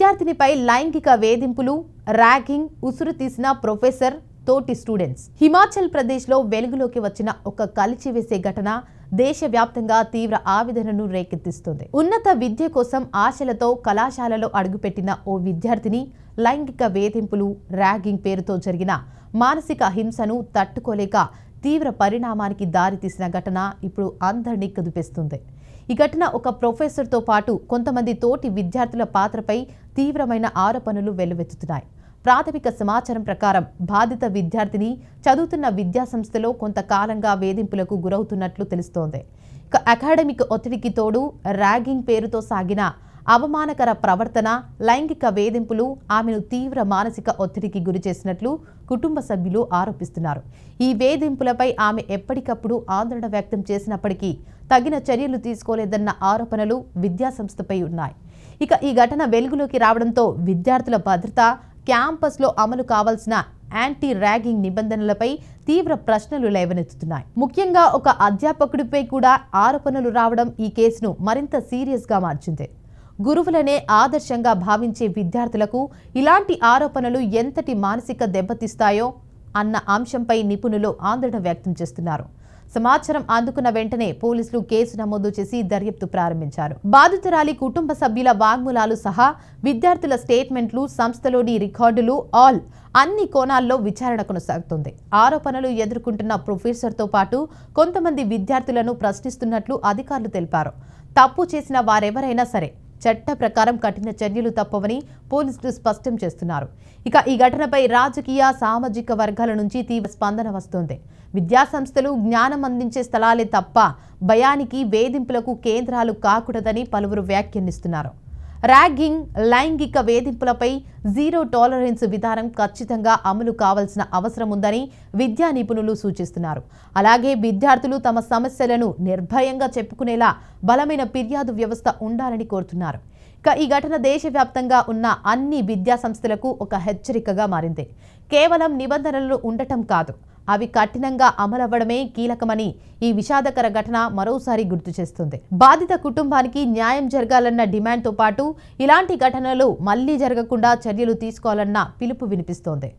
విద్యార్థినిపై లైంగిక వేధింపులు, ర్యాగింగ్, ఉసురు తీసిన ప్రొఫెసర్, తోటి స్టూడెంట్స్. హిమాచల్ ప్రదేశ్లో వెలుగులోకి వచ్చిన ఒక కలిచివేసే ఘటన దేశవ్యాప్తంగా తీవ్ర ఆవేదనను రేకెత్తిస్తుంది. ఉన్నత విద్య కోసం ఆశలతో కళాశాలలో అడుగుపెట్టిన ఓ విద్యార్థిని లైంగిక వేధింపులు, ర్యాగింగ్ పేరుతో జరిగిన మానసిక హింసను తట్టుకోలేక తీవ్ర పరిణామానికి దారితీసిన ఘటన ఇప్పుడు అందరినీ కదిపిస్తుంది. ఈ ఘటన ఒక ప్రొఫెసర్తో పాటు కొంతమంది తోటి విద్యార్థుల పాత్రపై తీవ్రమైన ఆరోపణలు వెల్లువెత్తుతున్నాయి. ప్రాథమిక సమాచారం ప్రకారం బాధిత విద్యార్థిని చదువుతున్న విద్యాసంస్థలో కొంతకాలంగా వేధింపులకు గురవుతున్నట్లు తెలుస్తోంది. ఇక అకాడమిక్ ఒత్తిడికి తోడు ర్యాగింగ్ పేరుతో సాగిన అవమానకర ప్రవర్తన, లైంగిక వేధింపులు ఆమెను తీవ్ర మానసిక ఒత్తిడికి గురి చేసినట్లు కుటుంబ సభ్యులు ఆరోపిస్తున్నారు. ఈ వేధింపులపై ఆమె ఎప్పటికప్పుడు ఆందోళన వ్యక్తం చేసినప్పటికీ తగిన చర్యలు తీసుకోలేదన్న ఆరోపణలు విద్యాసంస్థపై ఉన్నాయి. ఇక ఈ ఘటన వెలుగులోకి రావడంతో విద్యార్థుల భద్రత, క్యాంపస్లో అమలు కావాల్సిన యాంటీ ర్యాగింగ్ నిబంధనలపై తీవ్ర ప్రశ్నలు లేవనెత్తుతున్నాయి. ముఖ్యంగా ఒక అధ్యాపకుడిపై కూడా ఆరోపణలు రావడం ఈ కేసును మరింత సీరియస్గా మార్చింది. గురువులనే ఆదర్శంగా భావించే విద్యార్థులకు ఇలాంటి ఆరోపణలు ఎంతటి మానసిక దెబ్బతీస్తాయో అన్న అంశంపై నిపుణులు ఆందోళన వ్యక్తం చేస్తున్నారు. సమాచారం అందుకున్న వెంటనే పోలీసులు కేసు నమోదు చేసి దర్యాప్తు ప్రారంభించారు. బాధితురాలి కుటుంబ సభ్యుల వాంగ్మూలాలు సహా విద్యార్థుల స్టేట్మెంట్లు, సంస్థలోని రికార్డులు అన్ని కోణాల్లో విచారణ కొనసాగుతుంది. ఆరోపణలు ఎదుర్కొంటున్న ప్రొఫెసర్తో పాటు కొంతమంది విద్యార్థులను ప్రశ్నిస్తున్నట్లు అధికారులు తెలిపారు. తప్పు చేసిన వారెవరైనా సరే చట్ట ప్రకారం కఠిన చర్యలు తప్పవని పోలీసులు స్పష్టం చేస్తున్నారు. ఇక ఈ ఘటనపై రాజకీయ, సామాజిక వర్గాల నుంచి తీవ్ర స్పందన వస్తోంది. విద్యాసంస్థలు జ్ఞానం అందించే స్థలాలే తప్ప భయానికి, వేధింపులకు కేంద్రాలు కాకూడదని పలువురు వ్యాఖ్యానిస్తున్నారు. ర్యాగింగ్, లైంగిక వేధింపులపై జీరో టాలరెన్స్ విధానం ఖచ్చితంగా అమలు కావాల్సిన అవసరం ఉందని విద్యా నిపుణులు సూచిస్తున్నారు. అలాగే విద్యార్థులు తమ సమస్యలను నిర్భయంగా చెప్పుకునేలా బలమైన ఫిర్యాదు వ్యవస్థ ఉండాలని కోరుతున్నారు. ఇక ఈ ఘటన దేశవ్యాప్తంగా ఉన్న అన్ని విద్యా సంస్థలకు ఒక హెచ్చరికగా మారింది. కేవలం నిబంధనలు ఉండటం కాదు, అవి కఠినంగా అమలవ్వడమే కీలకమని ఈ విషాదకర ఘటన మరోసారి గుర్తు చేస్తుంది. బాధిత కుటుంబానికి న్యాయం జరగాలన్న డిమాండ్తో పాటు ఇలాంటి ఘటనలు మళ్లీ జరగకుండా చర్యలు తీసుకోవాలన్న పిలుపు వినిపిస్తోంది.